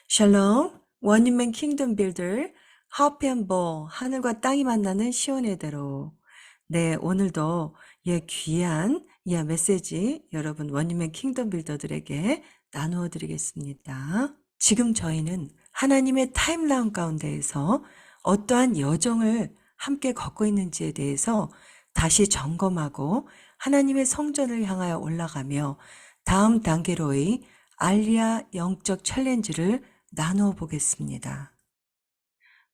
샬롬, 원유맨 킹덤 빌더, 하프앤보, 하늘과 땅이 만나는 시온의 대로. 네, 오늘도 귀한 메시지 여러분 원유맨 킹덤 빌더들에게 나누어 드리겠습니다. 지금 저희는 하나님의 타임라인 가운데에서 어떠한 여정을 함께 걷고 있는지에 대해서 다시 점검하고 하나님의 성전을 향하여 올라가며 다음 단계로의 알리아 영적 챌린지를 나누어 보겠습니다.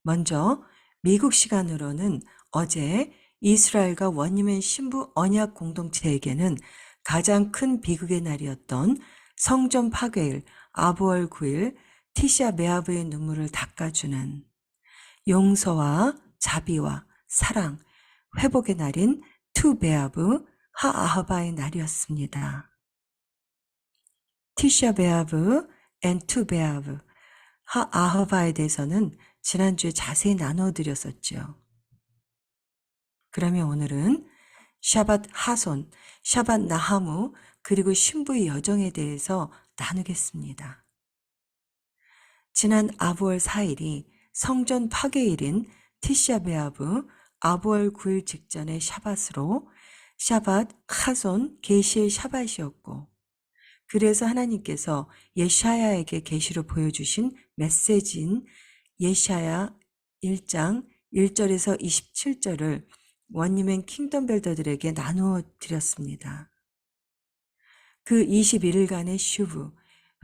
먼저 미국 시간으로는 어제 이스라엘과 원유맨 신부 언약 공동체에게는 가장 큰 비극의 날이었던 성전 파괴일 아부월 9일 티샤 베아브의 눈물을 닦아주는 용서와 자비와 사랑, 회복의 날인 투 베아브 하아하바의 날이었습니다. 티샤 베아브 앤 투 베아브 하아하바에 대해서는 지난주에 자세히 나눠드렸었죠. 그러면 오늘은 샤밧 하손, 샤밧 나하무, 그리고 신부의 여정에 대해서 나누겠습니다. 지난 아부월 4일이 성전 파괴일인 티샤 베아브 아부월 9일 직전의 샤밧으로 샤밧 하손 계시의 샤밧이었고, 그래서 하나님께서 예샤야에게 계시로 보여주신 메시지인 예샤야 1장 1절에서 27절을 원유맨 킹덤 빌더들에게 나누어 드렸습니다. 그 21일간의 슈브,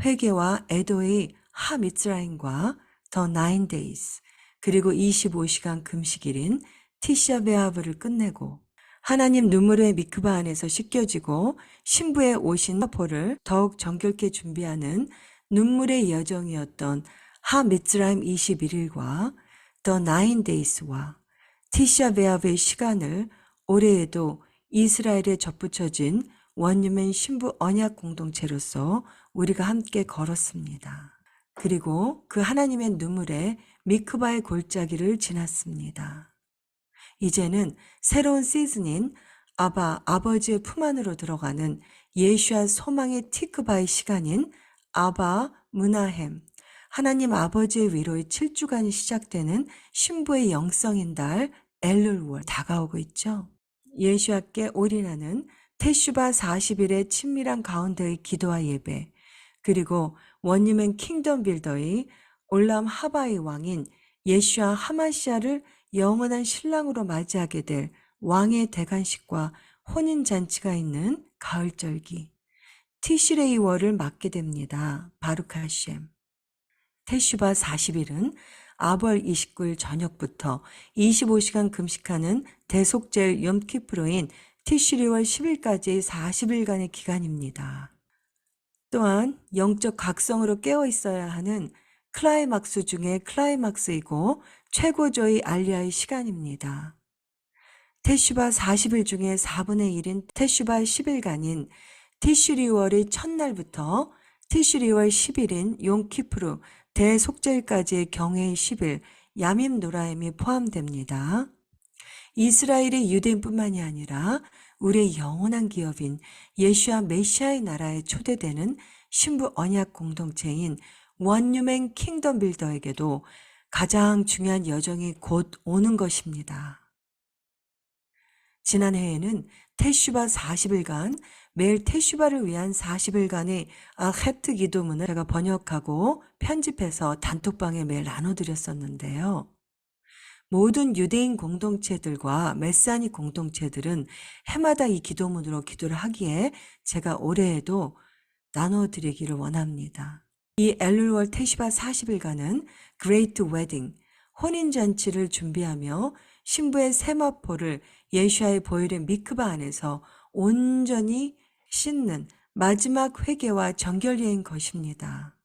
회개와 에도의 하미츠라임과 더 9days, 그리고 25시간 금식일인 티샤 베아브를 끝내고 하나님 눈물의 미크바 안에서 씻겨지고 신부의 오신 포를 더욱 정결케 준비하는 눈물의 여정이었던 하미츠라임 21일과 더 9days와 티샤 베아브의 시간을 올해에도 이스라엘에 접붙여진 원유맨 신부 언약 공동체로서 우리가 함께 걸었습니다. 그리고 그 하나님의 눈물에 미크바의 골짜기를 지났습니다. 이제는 새로운 시즌인 아버지의 품 안으로 들어가는 예슈아 소망의 티크바의 시간인 아바 문하햄, 하나님 아버지의 위로의 7주간이 시작되는 신부의 영성인 달 엘룰월 다가오고 있죠. 예수와께 올인하는 테슈바 40일의 친밀한 가운데의 기도와 예배, 그리고 원유맨 킹덤 빌더의 올람 하바의 왕인 예슈아 하마시아를 영원한 신랑으로 맞이하게 될 왕의 대관식과 혼인잔치가 있는 가을절기, 티시레이 월을 맞게 됩니다. 바루카셴. 테슈바 40일은 아벌 29일 저녁부터 25시간 금식하는 대속죄일 염키프로인 티슈리월 10일까지의 40일간의 기간입니다. 또한 영적 각성으로 깨어 있어야 하는 클라이막스 중에 클라이막스이고 최고조의 알리아의 시간입니다. 테슈바 40일 중에 4분의 1인 테슈바 10일간인 티슈리월의 첫날부터 티슈리월 10일인 용키프루 대속죄일까지의 경외의 10일 야밈 노라임이 포함됩니다. 이스라엘의 유대인뿐만이 아니라 우리의 영원한 기업인 예슈아 메시아의 나라에 초대되는 신부 언약 공동체인 원유맨 킹덤 빌더에게도 가장 중요한 여정이 곧 오는 것입니다. 지난해에는 테슈바 40일간 매일 테슈바를 위한 40일간의 헤트 기도문을 제가 번역하고 편집해서 단톡방에 매일 나눠드렸었는데요. 모든 유대인 공동체들과 메시아닉 공동체들은 해마다 이 기도문으로 기도를 하기에 제가 올해에도 나눠드리기를 원합니다. 이 엘룰월 테슈바 40일간은 그레이트 웨딩, 혼인잔치를 준비하며 신부의 세마포를 예슈아의 보혈의 미크바 안에서 온전히 씻는 마지막 회개와 정결예인 것입니다.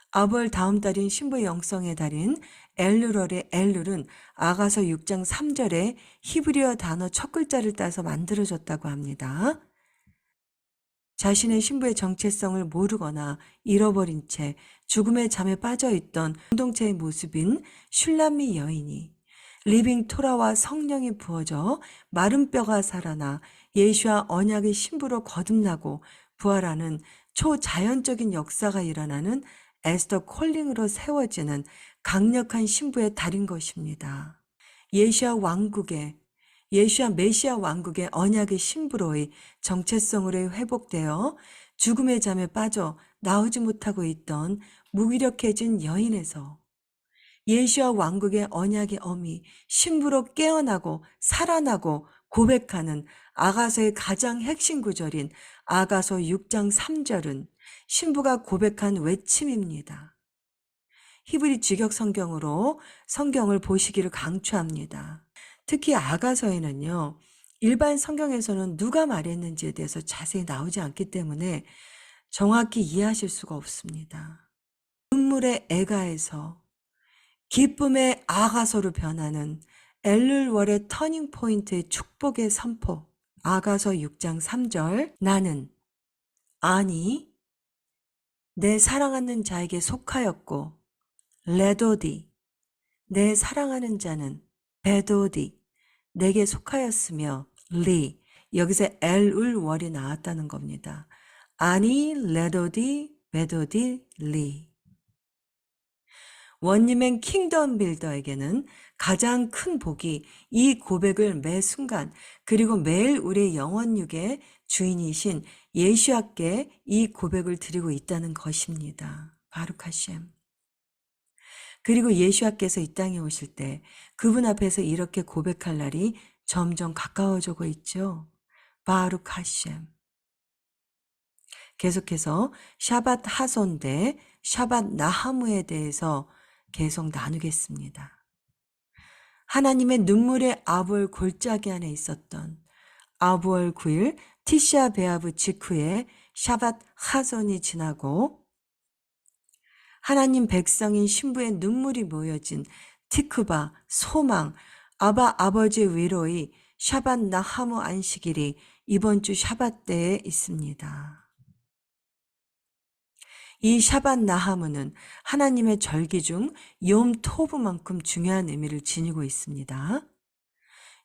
아벌 다음 달인 신부의 영성의 달인 엘룰월의 엘룰은 아가서 6장 3절에 히브리어 단어 첫 글자를 따서 만들어졌다고 합니다. 자신의 신부의 정체성을 모르거나 잃어버린 채 죽음의 잠에 빠져있던 공동체의 모습인 슐람미 여인이 리빙 토라와 성령이 부어져 마른 뼈가 살아나 예수와 언약의 신부로 거듭나고 부활하는 초자연적인 역사가 일어나는 에스더 콜링으로 세워지는 강력한 신부의 달인 것입니다. 예수와 메시아 왕국의 언약의 신부로의 정체성으로 회복되어 죽음의 잠에 빠져 나오지 못하고 있던 무기력해진 여인에서 예수와 왕국의 언약의 어미 신부로 깨어나고 살아나고 고백하는 아가서의 가장 핵심 구절인 아가서 6장 3절은 신부가 고백한 외침입니다. 히브리 직역 성경으로 성경을 보시기를 강추합니다. 특히 아가서에는요, 일반 성경에서는 누가 말했는지에 대해서 자세히 나오지 않기 때문에 정확히 이해하실 수가 없습니다. 눈물의 애가에서 기쁨의 아가서로 변하는 엘룰월의 터닝 포인트의 축복의 선포. 아가서 6장 3절. 나는 아니 내 사랑하는 자에게 속하였고 레도디 내 사랑하는 자는 베도디 내게 속하였으며 리 여기서 엘울월이 나왔다는 겁니다. 아니 레도디 베도디 리. 원리맨 킹덤 빌더에게는 가장 큰 복이 이 고백을 매 순간 그리고 매일 우리의 영혼육의 주인이신 예수와께 이 고백을 드리고 있다는 것입니다. 바룩 하셈. 그리고 예수와께서 이 땅에 오실 때 그분 앞에서 이렇게 고백할 날이 점점 가까워지고 있죠. 바룩 하셈. 계속해서 샤밧 하손 대 샤밧 나하무에 대해서 계속 나누겠습니다. 하나님의 눈물의 아부월 골짜기 안에 있었던 아부월 9일 티시아 베아브 직후에 샤밧 하손이 지나고 하나님 백성인 신부의 눈물이 모여진 티크바 소망 아바 아버지의 위로의 샤밧 나하무 안식일이 이번 주 샤밧 때에 있습니다. 이 샤밧 나하무는 하나님의 절기 중 욤토브만큼 중요한 의미를 지니고 있습니다.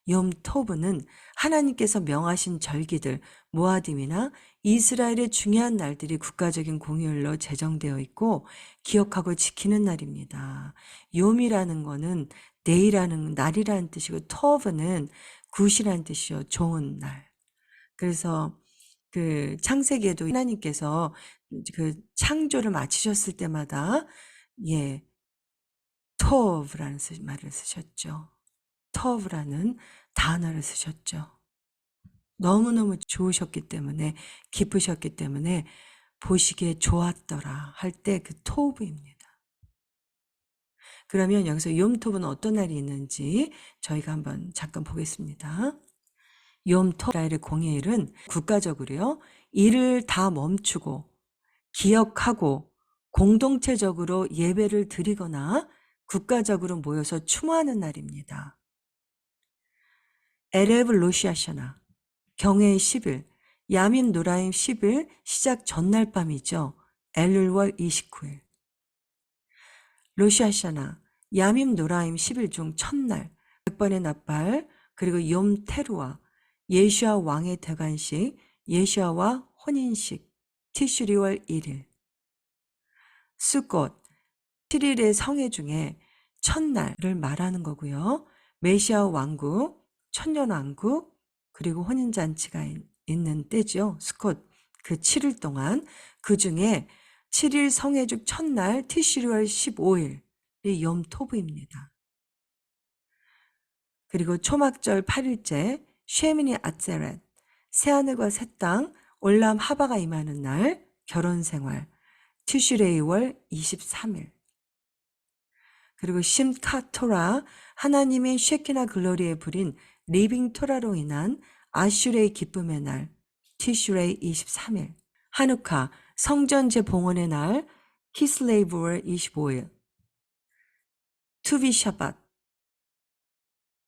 욤토브는 하나님께서 명하신 절기들 모아딤이나 이스라엘의 중요한 날들이 국가적인 공휴일로 제정되어 있고 기억하고 지키는 날입니다. 욤이라는 거는 데이라는 날이라는 뜻이고 토브는 굿이라는 뜻이요. 좋은 날. 그래서 그 창세기에도 하나님께서 그 창조를 마치셨을 때마다 토브라는 말을 쓰셨죠. 토브라는 단어를 쓰셨죠. 너무너무 좋으셨기 때문에 기쁘셨기 때문에 보시기에 좋았더라 할 때 그 토브입니다. 그러면 여기서 욤토브는 어떤 날이 있는지 저희가 한번 잠깐 보겠습니다. 욤토브라의 공휴일은 국가적으로요. 일을 다 멈추고 기억하고 공동체적으로 예배를 드리거나 국가적으로 모여서 추모하는 날입니다. 에레브 로시아샤나 경회의 10일 야민 노라임 10일 시작 전날 밤이죠. 엘룰월 29일 로시아샤나 야밈 노라임 10일 중 첫날 100번의 나팔 그리고 욤 테루아 예수와 왕의 대관식 예수와 혼인식 티슈리월 1일 수꽃 7일의 성회 중에 첫날을 말하는 거고요. 메시아 왕국, 천년왕국 그리고 혼인잔치가 있는 때죠. 수꽃 그 7일 동안 그 중에 7일 성회 중 첫날 티슈리월 15일이 욤토브입니다. 그리고 초막절 8일째 쉐미니 아ጼ렛 새하늘과 새 땅 올람 하바가 임하는 날 결혼생활 티슈레이월 23일 그리고 심카토라 하나님의 쉐키나 글로리에 부린 리빙 토라로 인한 아슈레의 기쁨의 날 티슈레이 23일 하누카 성전 재봉헌의 날 키슬레이브월 25일 투비 샤밧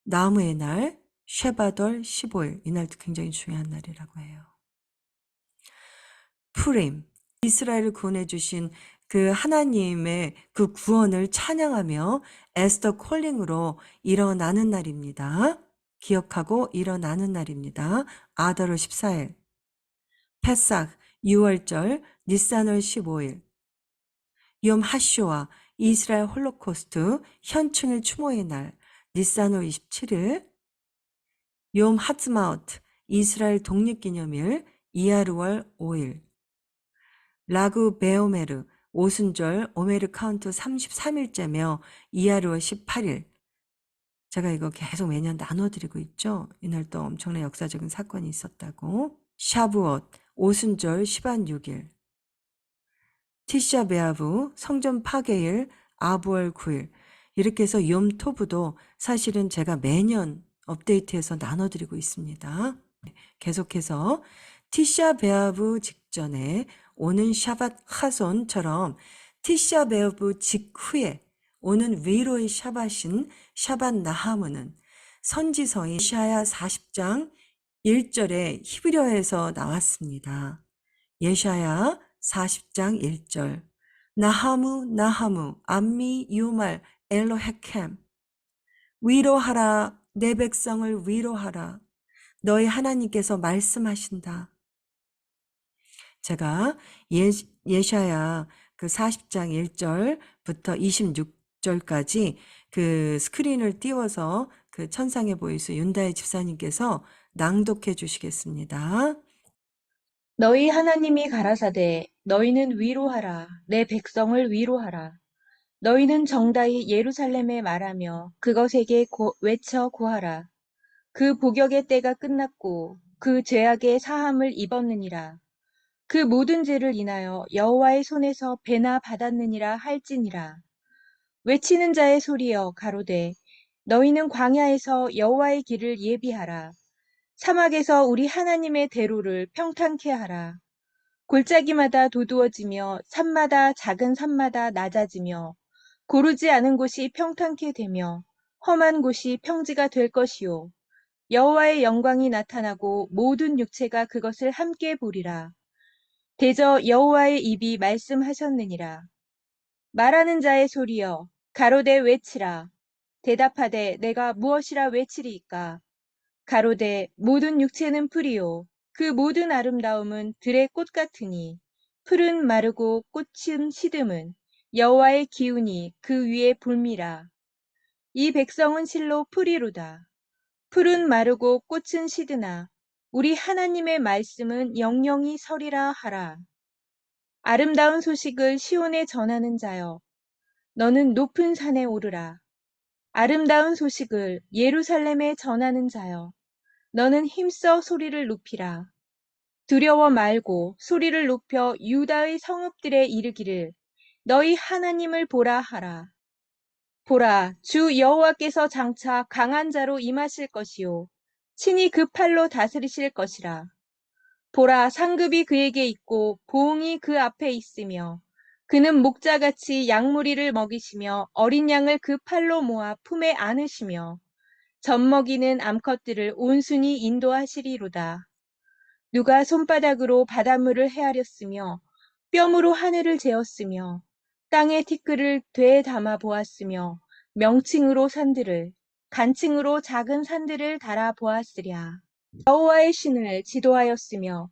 나무의 날 쉐바돌 15일 이날도 굉장히 중요한 날이라고 해요. 푸림 이스라엘을 구원해 주신 그 하나님의 그 구원을 찬양하며 에스더 콜링으로 일어나는 날입니다. 기억하고 일어나는 날입니다. 아더르 14일 페삭 6월절 니산월 15일 욤 하쇼아 이스라엘 홀로코스트 현충일 추모의 날 니산월 27일, 욤 하츠마우트 이스라엘 독립기념일 이하르월 5일, 라구 베오메르 오순절 오메르 카운트 33일째며 이하르월 18일. 제가 이거 계속 매년 나눠드리고 있죠. 이날 또 엄청난 역사적인 사건이 있었다고. 샤부엇 오순절 시반 6일, 티샤 베아브 성전 파괴일 아부월 9일. 이렇게 해서 욤토브도 사실은 제가 매년 업데이트해서 나눠드리고 있습니다. 계속해서 티샤 베아브 직전에 오는 샤밧 하손처럼 티샤 베아브 직후에 오는 위로의 샤밧인 샤밧 나하무는 선지서인 예샤야 40장 1절에 히브리어에서 나왔습니다. 예샤야 40장 1절, 나하무 나하무 암미 유말 엘로헤켐, 위로하라 내 백성을 위로하라 너희 하나님께서 말씀하신다. 제가 예샤야 그 40장 1절부터 26절까지 그 스크린을 띄워서 그 천상의 보이스 윤다혜 집사님께서 낭독해 주시겠습니다. 너희 하나님이 가라사대 너희는 위로하라 내 백성을 위로하라. 너희는 정다이 예루살렘에 말하며 그것에게 외쳐 고하라. 그 복역의 때가 끝났고 그 죄악의 사함을 입었느니라. 그 모든 죄를 인하여 여호와의 손에서 배나 받았느니라 할지니라. 외치는 자의 소리여 가로되 너희는 광야에서 여호와의 길을 예비하라. 사막에서 우리 하나님의 대로를 평탄케 하라. 골짜기마다 도두어지며 산마다 작은 산마다 낮아지며 고르지 않은 곳이 평탄케 되며 험한 곳이 평지가 될 것이요. 여호와의 영광이 나타나고 모든 육체가 그것을 함께 보리라. 대저 여호와의 입이 말씀하셨느니라. 말하는 자의 소리여 가로되 외치라. 대답하되 내가 무엇이라 외치리이까. 가로되 모든 육체는 풀이요 그 모든 아름다움은 들의 꽃 같으니 풀은 마르고 꽃은 시듬은 여호와의 기운이 그 위에 불미라. 이 백성은 실로 풀이로다. 풀은 마르고 꽃은 시드나 우리 하나님의 말씀은 영영이 서리라 하라. 아름다운 소식을 시온에 전하는 자여 너는 높은 산에 오르라. 아름다운 소식을 예루살렘에 전하는 자여 너는 힘써 소리를 높이라. 두려워 말고 소리를 높여 유다의 성읍들에 이르기를 너희 하나님을 보라 하라. 보라, 주 여호와께서 장차 강한 자로 임하실 것이요 친히 그 팔로 다스리실 것이라. 보라, 상급이 그에게 있고 보응이 그 앞에 있으며 그는 목자같이 양무리를 먹이시며 어린 양을 그 팔로 모아 품에 안으시며 젖먹이는 암컷들을 온순히 인도하시리로다. 누가 손바닥으로 바닷물을 헤아렸으며 뼘으로 하늘을 재었으며 땅의 티끌을 되에 담아 보았으며 명칭으로 산들을 간칭으로 작은 산들을 달아 보았으랴. 여호와의 신을 지도하였으며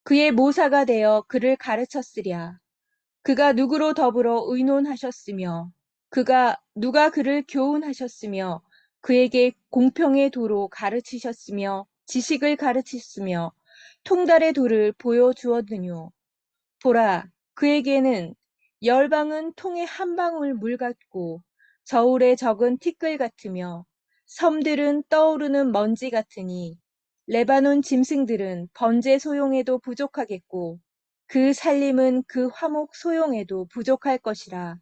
그의 모사가 되어 그를 가르쳤으랴. 그가 누구로 더불어 의논하셨으며 누가 그를 교훈하셨으며 그에게 공평의 도로 가르치셨으며 지식을 가르치셨으며 통달의 도를 보여주었느뇨. 보라, 그에게는 열방은 통의 한 방울 물 같고 저울에 적은 티끌 같으며 섬들은 떠오르는 먼지 같으니 레바논 짐승들은 번제 소용에도 부족하겠고 그 살림은 그 화목 소용에도 부족할 것이라.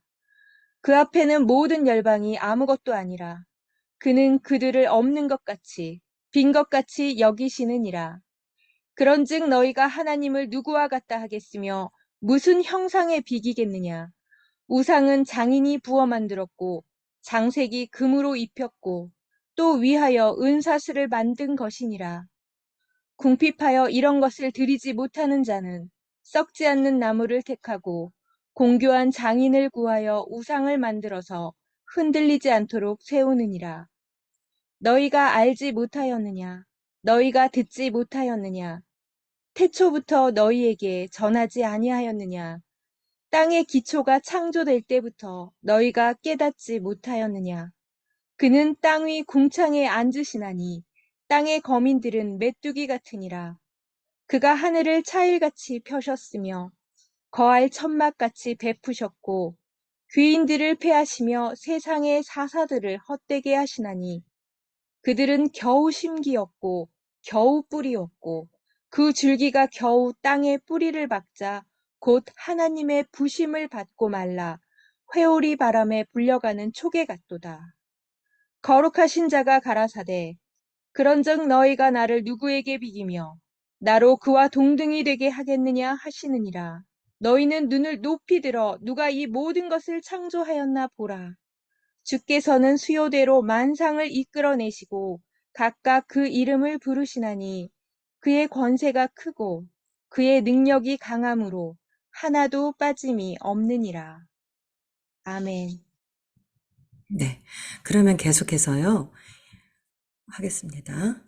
그 앞에는 모든 열방이 아무것도 아니라 그는 그들을 없는 것 같이 빈 것 같이 여기시느니라. 그런즉 너희가 하나님을 누구와 같다 하겠으며 무슨 형상에 비기겠느냐. 우상은 장인이 부어 만들었고 장색이 금으로 입혔고 또 위하여 은사슬을 만든 것이니라. 궁핍하여 이런 것을 드리지 못하는 자는 썩지 않는 나무를 택하고 공교한 장인을 구하여 우상을 만들어서 흔들리지 않도록 세우느니라. 너희가 알지 못하였느냐? 너희가 듣지 못하였느냐? 태초부터 너희에게 전하지 아니하였느냐? 땅의 기초가 창조될 때부터 너희가 깨닫지 못하였느냐? 그는 땅 위 궁창에 앉으시나니 땅의 거민들은 메뚜기 같으니라. 그가 하늘을 차일같이 펴셨으며 거할 천막같이 베푸셨고 귀인들을 패하시며 세상의 사사들을 헛되게 하시나니 그들은 겨우 심기였고 겨우 뿌리였고 그 줄기가 겨우 땅에 뿌리를 박자 곧 하나님의 부심을 받고 말라 회오리 바람에 불려가는 초계 같도다. 거룩하신 자가 가라사대 그런즉 너희가 나를 누구에게 비기며 나로 그와 동등이 되게 하겠느냐 하시느니라. 너희는 눈을 높이 들어 누가 이 모든 것을 창조하였나 보라. 주께서는 수요대로 만상을 이끌어내시고 각각 그 이름을 부르시나니 그의 권세가 크고 그의 능력이 강함으로 하나도 빠짐이 없느니라. 아멘. 네. 그러면 계속해서요. 하겠습니다.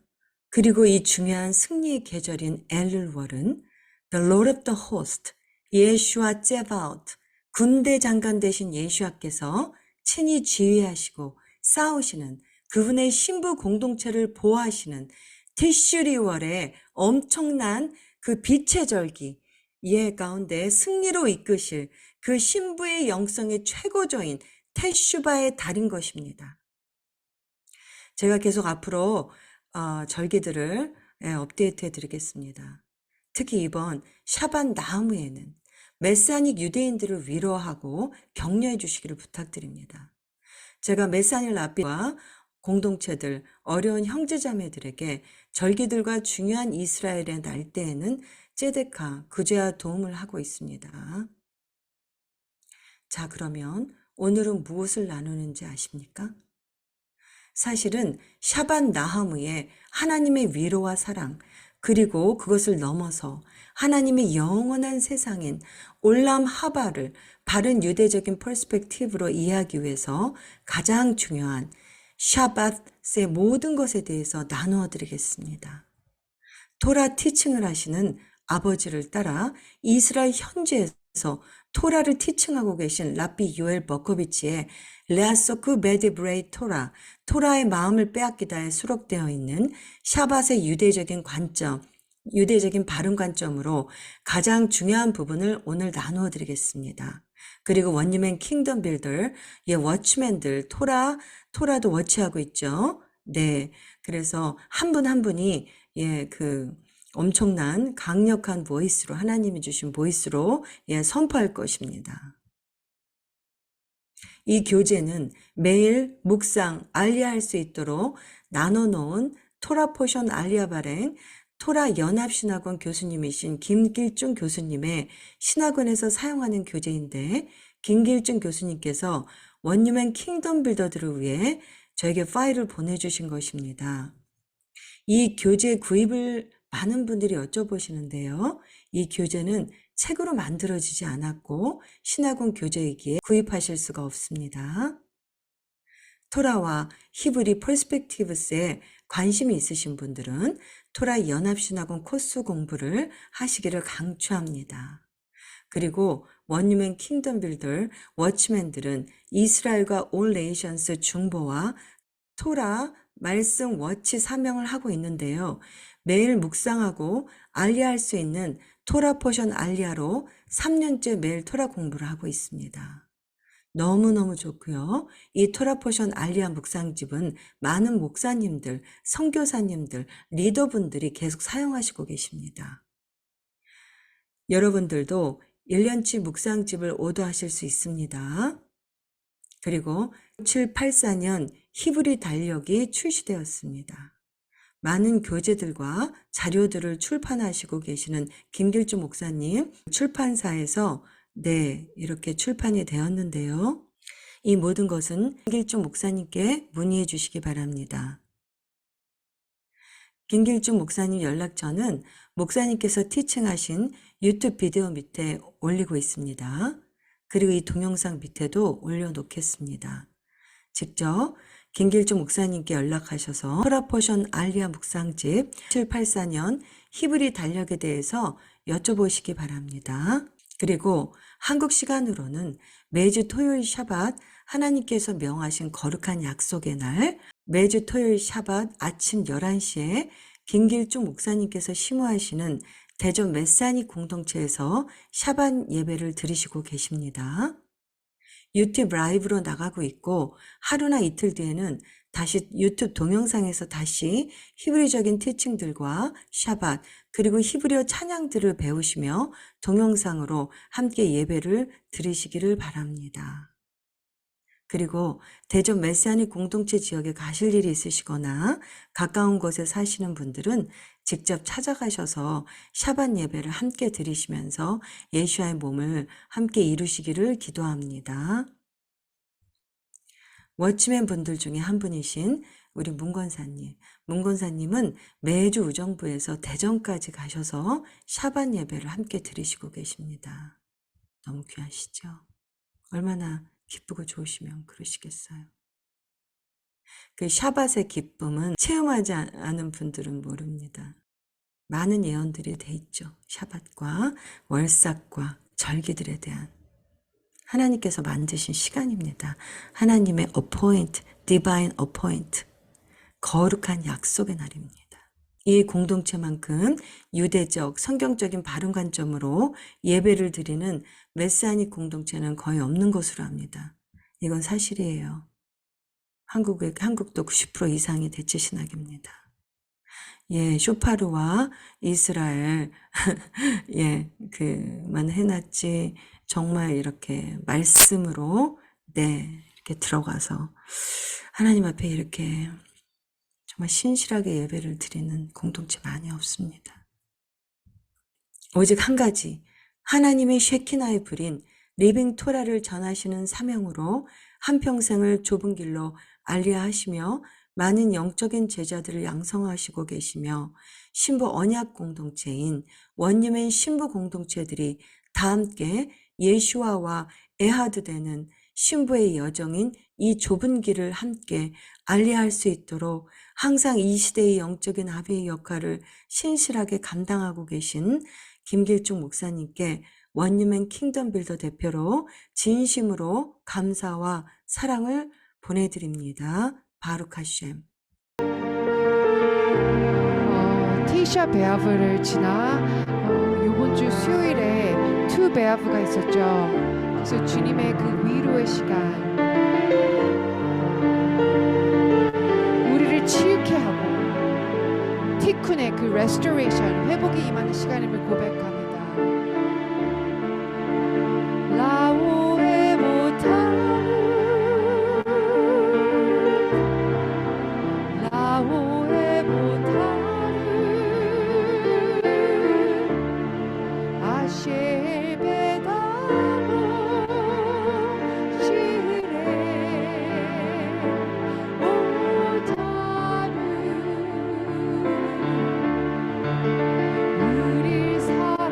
그리고 이 중요한 승리의 계절인 엘룰월은 The Lord of the Host, 예슈아 제바웃, 군대 장관 되신 예수아께서 친히 지휘하시고 싸우시는 그분의 신부 공동체를 보호하시는 티슈리월의 엄청난 그 빛의 절기, 예 가운데 승리로 이끄실 그 신부의 영성의 최고조인 테슈바의 달인 것입니다. 제가 계속 앞으로 절기들을 업데이트해 드리겠습니다. 특히 이번 샤반 나무에는 메사닉 유대인들을 위로하고 격려해 주시기를 부탁드립니다. 제가 메사닉 라비와 공동체들, 어려운 형제자매들에게 절기들과 중요한 이스라엘의 날때에는 ጼ데카, 구제와 도움을 하고 있습니다. 자, 그러면 오늘은 무엇을 나누는지 아십니까? 사실은 샤반 나하무의 하나님의 위로와 사랑, 그리고 그것을 넘어서 하나님의 영원한 세상인 올람 하바를 바른 유대적인 퍼스펙티브로 이해하기 위해서 가장 중요한 샤밧의 모든 것에 대해서 나누어 드리겠습니다. 토라 티칭을 하시는 아버지를 따라 이스라엘 현지에서 토라를 티칭하고 계신 라비 요엘 버코비치의 레아서크 베디브레이 토라, 토라의 마음을 빼앗기다에 수록되어 있는 샤밧의 유대적인 관점, 유대적인 바른 관점으로 가장 중요한 부분을 오늘 나누어 드리겠습니다. 그리고 원유맨 킹덤 빌더, 예, 워치맨들, 토라도 워치하고 있죠. 네. 그래서 한 분 한 분이, 예, 엄청난 강력한 보이스로, 하나님이 주신 보이스로, 예, 선포할 것입니다. 이 교재는 매일 묵상, 알리할 수 있도록 나눠놓은 토라 포션 알리아 발행, 토라 연합신학원 교수님이신 김길중 교수님의 신학원에서 사용하는 교재인데, 김길중 교수님께서 원유맨 킹덤 빌더들을 위해 저에게 파일을 보내주신 것입니다. 이 교재 구입을 많은 분들이 여쭤보시는데요. 이 교재는 책으로 만들어지지 않았고 신학원 교재이기에 구입하실 수가 없습니다. 토라와 히브리 퍼스펙티브스에 관심이 있으신 분들은 토라 연합신학원 코스 공부를 하시기를 강추합니다. 그리고 원유맨 킹덤 빌더, 워치맨들은 이스라엘과 올 네이션스 중보와 토라 말씀 워치 사명을 하고 있는데요. 매일 묵상하고 알리할 수 있는 토라 포션 알리아로 3년째 매일 토라 공부를 하고 있습니다. 너무너무 좋고요. 이 토라 포션 알리아 묵상집은 많은 목사님들, 선교사님들, 리더분들이 계속 사용하시고 계십니다. 여러분들도 1년치 묵상집을 오더하실 수 있습니다. 그리고 784년 히브리 달력이 출시되었습니다. 많은 교재들과 자료들을 출판하시고 계시는 김길주 목사님 출판사에서 이렇게 출판이 되었는데요. 이 모든 것은 김길주 목사님께 문의해 주시기 바랍니다. 김길주 목사님 연락처는 목사님께서 티칭하신 유튜브 비디오 밑에 올리고 있습니다. 그리고 이 동영상 밑에도 올려놓겠습니다. 직접 김길주 목사님께 연락하셔서 토라 포션 알리아 묵상집 784년 히브리 달력에 대해서 여쭤보시기 바랍니다. 그리고 한국 시간으로는 매주 토요일 샤밧 하나님께서 명하신 거룩한 약속의 날, 매주 토요일 샤밧 아침 11시에 김길중 목사님께서 심호하시는 대전 메사닉 공동체에서 샤밧 예배를 드리시고 계십니다. 유튜브 라이브로 나가고 있고 하루나 이틀 뒤에는 다시 유튜브 동영상에서 다시 히브리적인 티칭들과 샤밧 그리고 히브리어 찬양들을 배우시며 동영상으로 함께 예배를 드리시기를 바랍니다. 그리고 대전 메시아닉 공동체 지역에 가실 일이 있으시거나 가까운 곳에 사시는 분들은 직접 찾아가셔서 샤밧 예배를 함께 드리시면서 예수와의 몸을 함께 이루시기를 기도합니다. 워치맨 분들 중에 한 분이신 우리 문권사님은 매주 우정부에서 대전까지 가셔서 샤밧 예배를 함께 드리시고 계십니다. 너무 귀하시죠? 얼마나 기쁘고 좋으시면 그러시겠어요. 그 샤밧의 기쁨은 체험하지 않은 분들은 모릅니다. 많은 예언들이 돼 있죠. 샤밧과 월삭과 절기들에 대한 하나님께서 만드신 시간입니다. 하나님의 appoint, divine appoint, 거룩한 약속의 날입니다. 이 공동체만큼 유대적, 성경적인 바른 관점으로 예배를 드리는 메시아닉 공동체는 거의 없는 것으로 합니다. 이건 사실이에요. 한국도 90% 이상이 대체 신학입니다. 예, 쇼파르와 이스라엘, 예, 그만 해놨지, 정말 이렇게 말씀으로, 네, 이렇게 들어가서 하나님 앞에 이렇게 정말 신실하게 예배를 드리는 공동체 많이 없습니다. 오직 한 가지, 하나님의 쉐키나의 불인 리빙 토라를 전하시는 사명으로 한평생을 좁은 길로 알리하시며 많은 영적인 제자들을 양성하시고 계시며 신부 언약 공동체인 원유맨 신부 공동체들이 다 함께 예슈아와 에하드 되는 신부의 여정인 이 좁은 길을 함께 알리할 수 있도록 항상 이 시대의 영적인 아비의 역할을 신실하게 감당하고 계신 김길중 목사님께 원유맨 킹덤 빌더 대표로 진심으로 감사와 사랑을 보내드립니다. 바룩 하셴. 티샤 베아브를 지나 이번 주 수요일에 투 베아브가 있었죠. 그래서 주님의 그 위로의 시간, 우리를 치유케 하고 티쿤의 그 레스토레이션, 회복이 임하는 시간임을 고백합니다. 라오에 못하는 라오에 못하는 아셰베다노 시레 못하는 우릴 사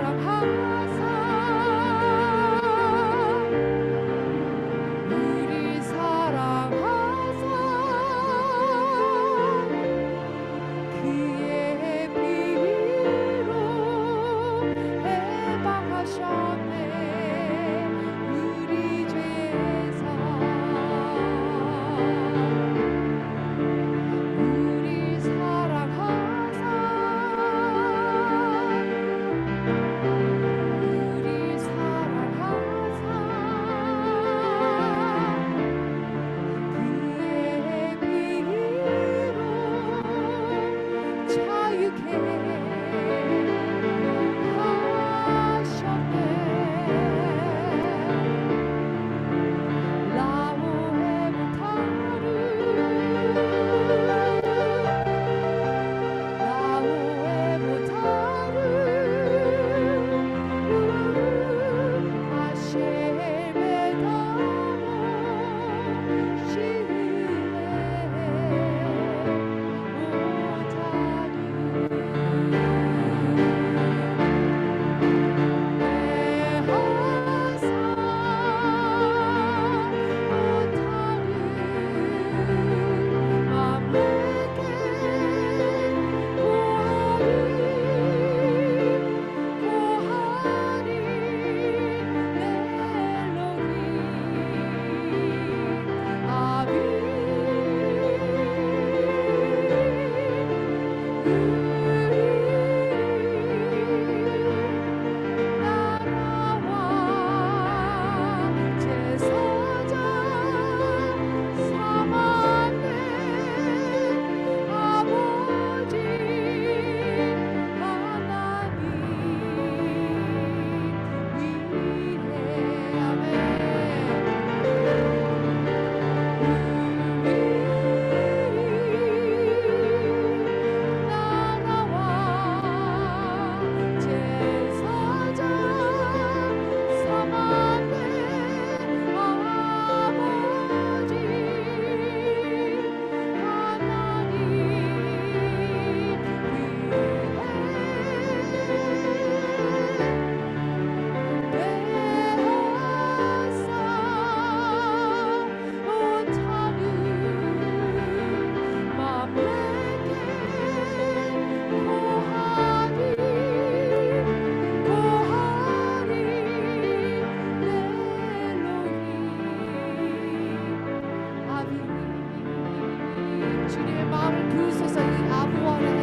주님의 마음을 부으소서. 이 아부원에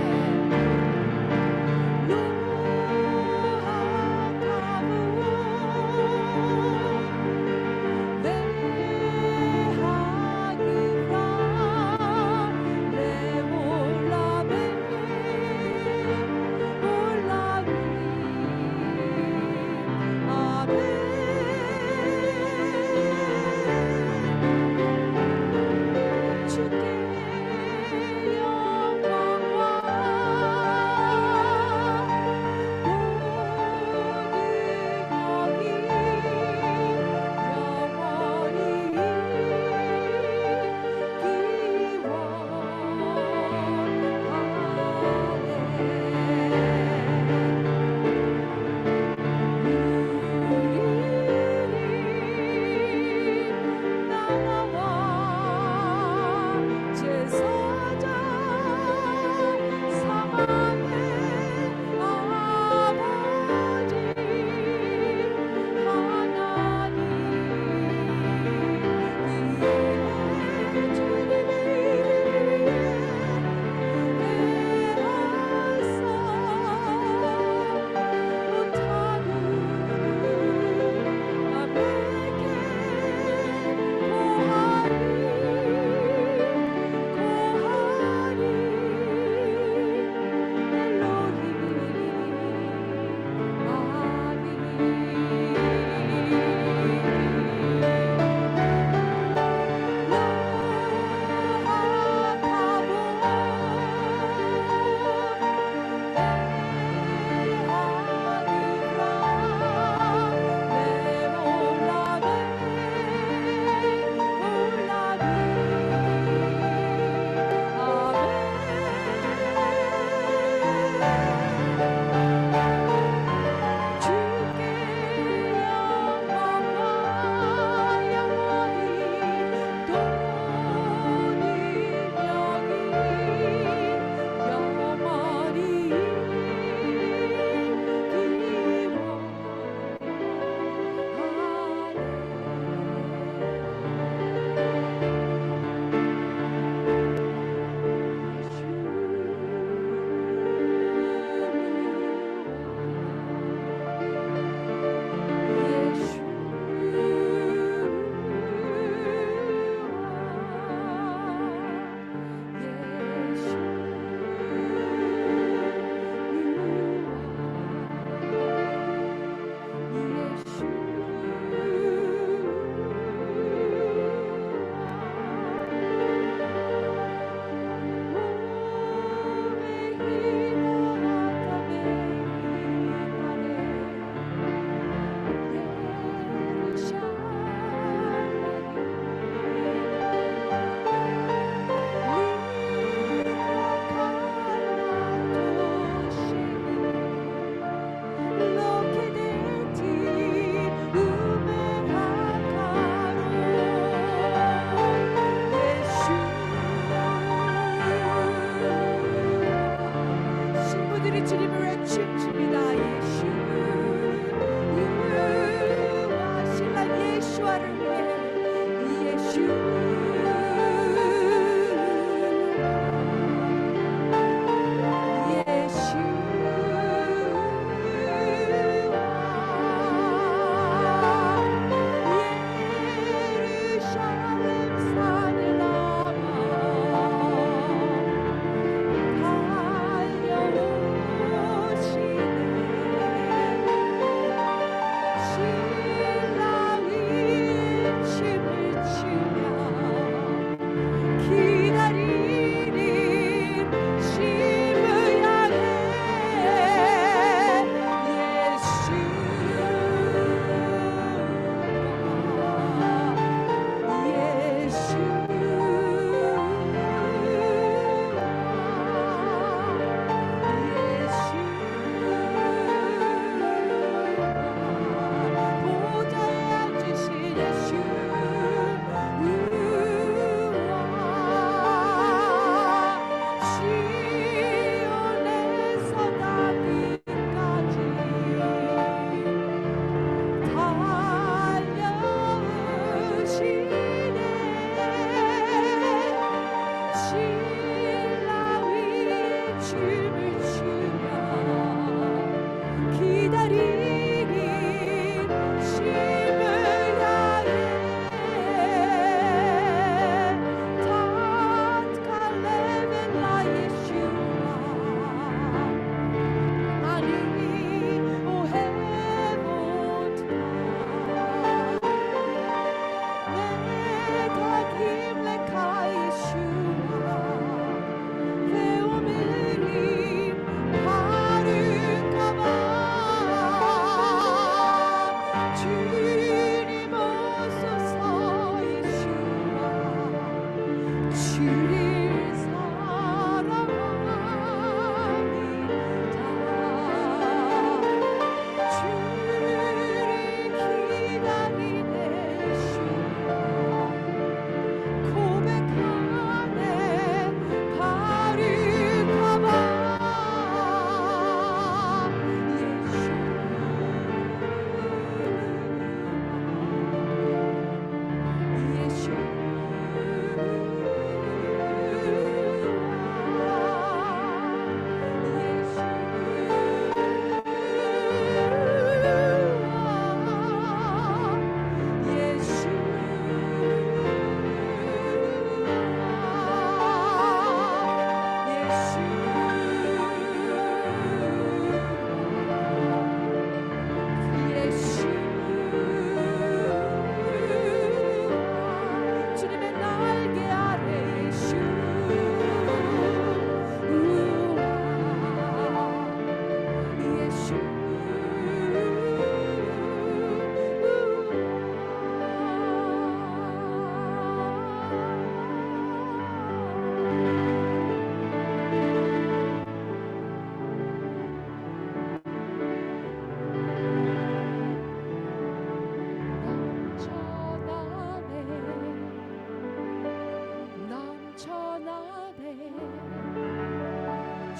주께 영광과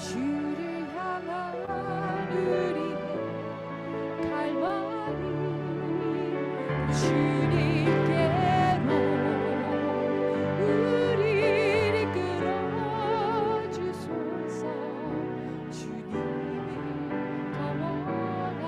주를 향한 우리의 갈망이 주님께로 우리를 끌어주소서. 주님을 더 원합니다.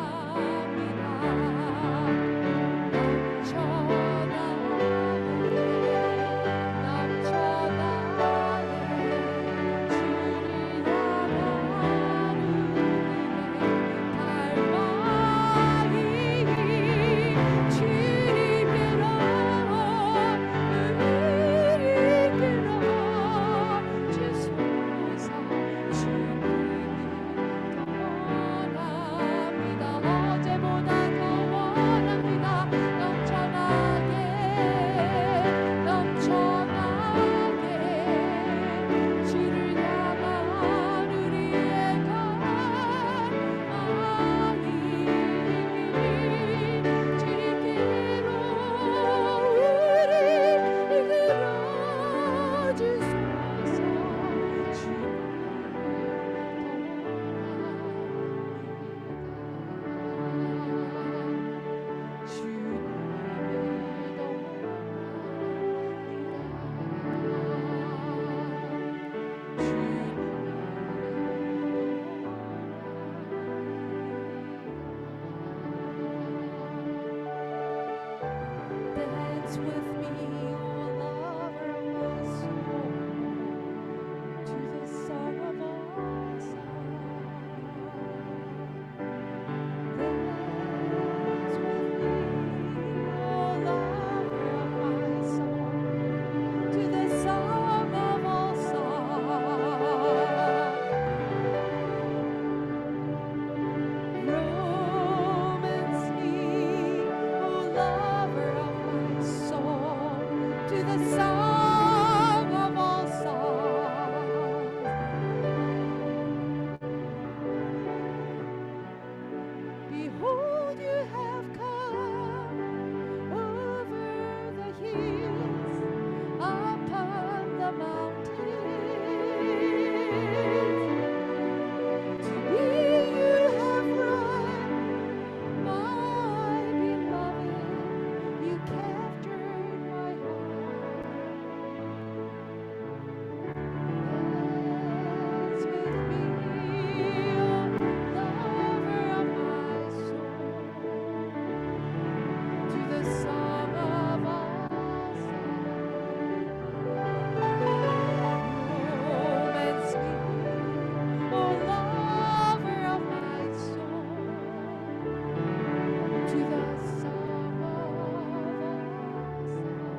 Dance with me, O lover of my soul, to the song of all songs. Dance with me, O lover of my soul, to the song of all songs. Romance me, O lover of my soul, to the song of all songs. Behold, you have come over the hills, upon the mountains. To me you have run, my beloved, you captured my heart. Dance with me, O lover of my soul, to the song of all songs. Romance me, O lover of my soul, to the song of all songs.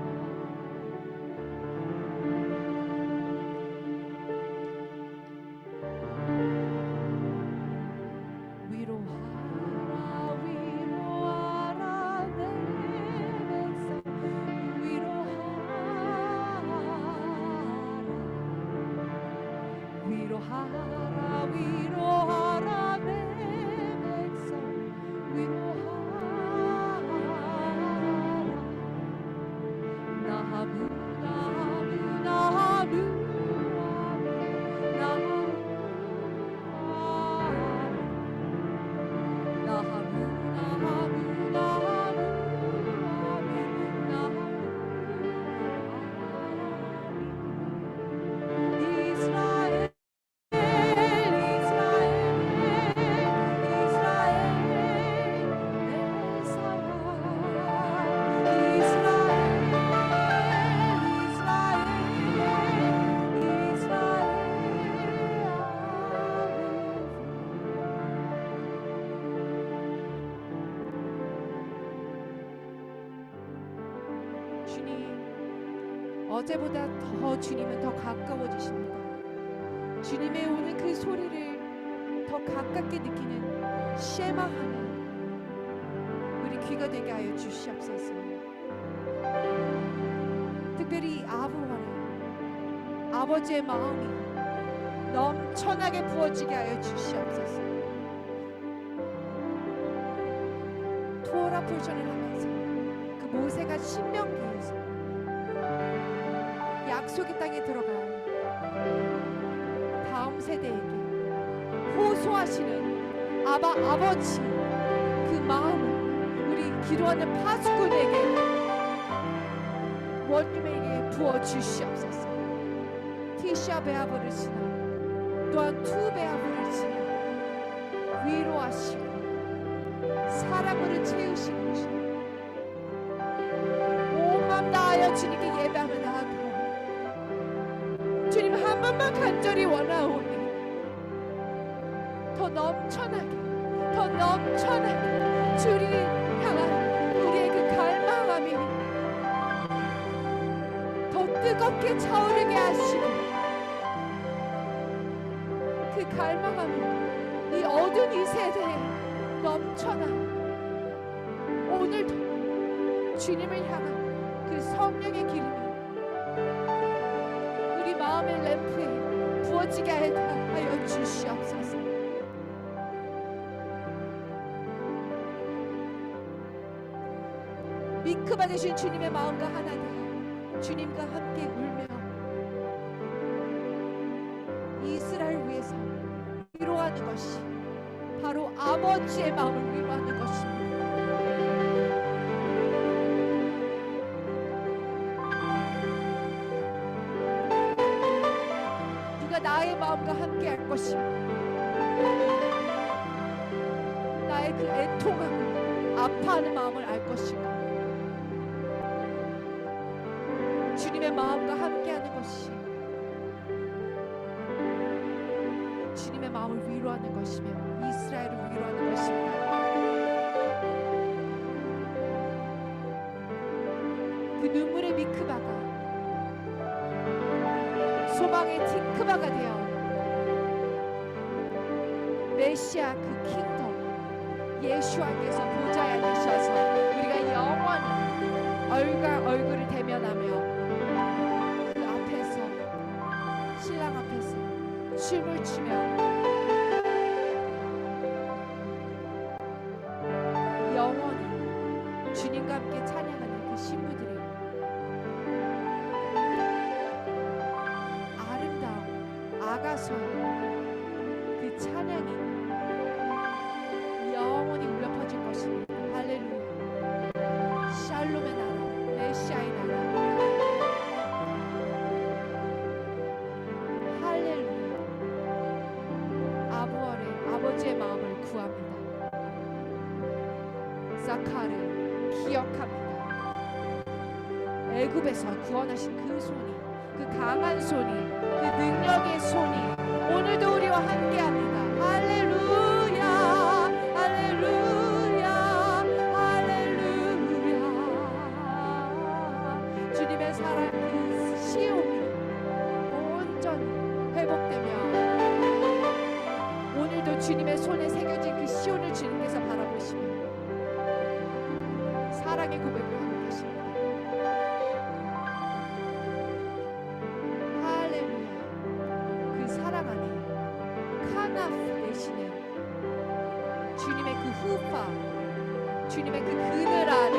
위로하라 위로하라 내 백성 위로하라 위로하라 내 백성 위로하라 나무 나무 나무 주님, 어제보다 더 주님은 더 가까워지십니다. 주님의 오는 그 소리를 더 가깝게 느끼는 쉐마하는 우리 귀가 되게 하여 주시옵소서. 특별히 아브라함 아버지의 마음이 넘쳐나게 부어지게 하여 주시옵소서. 투어라 포션을 하면서 그 모세가 신명기에서 약속의 땅에 들어간 다음 세대에게 호소하시는 아버지 그 마음을 우리 기도하는 파수꾼에게 원님에게 부어주시옵소서. 티샤베아브를 지나 또한 투베아브를 지나 위로하시고 사랑으로 채우시는 주님, 온 마음 다하여 주님께 예배하며 나아가오. 주님 한 번만 간절히 원하오니 더 넘쳐나게 주를 향한 우리의 그 갈망함이 더 뜨겁게 차오르게 하시고, 그 갈망함이 이 어두운 이 세대에 넘쳐나 오늘도 주님을 향한 그 성령의 기름이 우리 마음의 램프에 부어지게 하여 주시옵소서. 미크바 되신 주님의 마음과 하나 되어 주님과 함께 울며 이스라엘 위해서 위로하는 것이 바로 아버지의 마음을 위로하는 것입니다. 누가 나의 마음과 함께 할 것이며 나의 그 애통하고 아파하는 마음을 알 것인가. 주님의 마음과 함께하는 것이 주님의 마음을 위로하는 것이며 이스라엘을 위로하는 것입니다. 그 눈물의 미크바가 소망의 티크바가 되어 메시아 그 킹덤 예수와께서 보좌에 앉으셔서 우리가 영원히 얼굴과 얼굴을 대면하며 신랑 앞에서 춤을 추며 영원히 주님과 함께 찬양하는 그 신부들이 아름다운 아가서의 그 찬양이 영원히 울려 퍼질 것입니다. 할렐루야. 샬롬의 나라, 메시아의 나라. 아버지의 마음을 구합니다. 사카를 기억합니다. 애굽에서 구원하신 그 손이, 그 강한 손이, 그 능력의 손이 오늘도 우리와 함께합니다. 할렐루야, 할렐루야, 할렐루야. 주님의 사랑 그 시온이 온전히 회복되며 오늘도 주님의 손에 새겨진 그 시온을 주님께서 바라보시며 사랑의 고백을 하고 계십니다. 할렐루야. 그 사랑 안에 카나프 되시는 주님의 그 후파, 주님의 그 그늘 안에,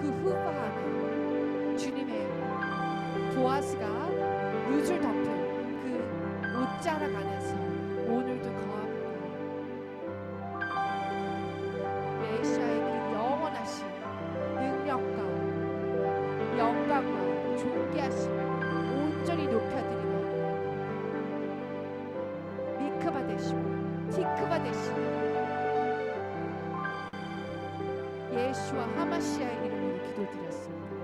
그 후파 안에 주님의 보아스가 룻을 덮은 옷자락 안에서 오늘도 거합니다. 메시아의 그 영원하신 능력과 영광과 존귀하심을 온전히 높여드리며 미크바 되시고 티크바 되시고 예수와 하마시아의 이름으로 기도드렸습니다.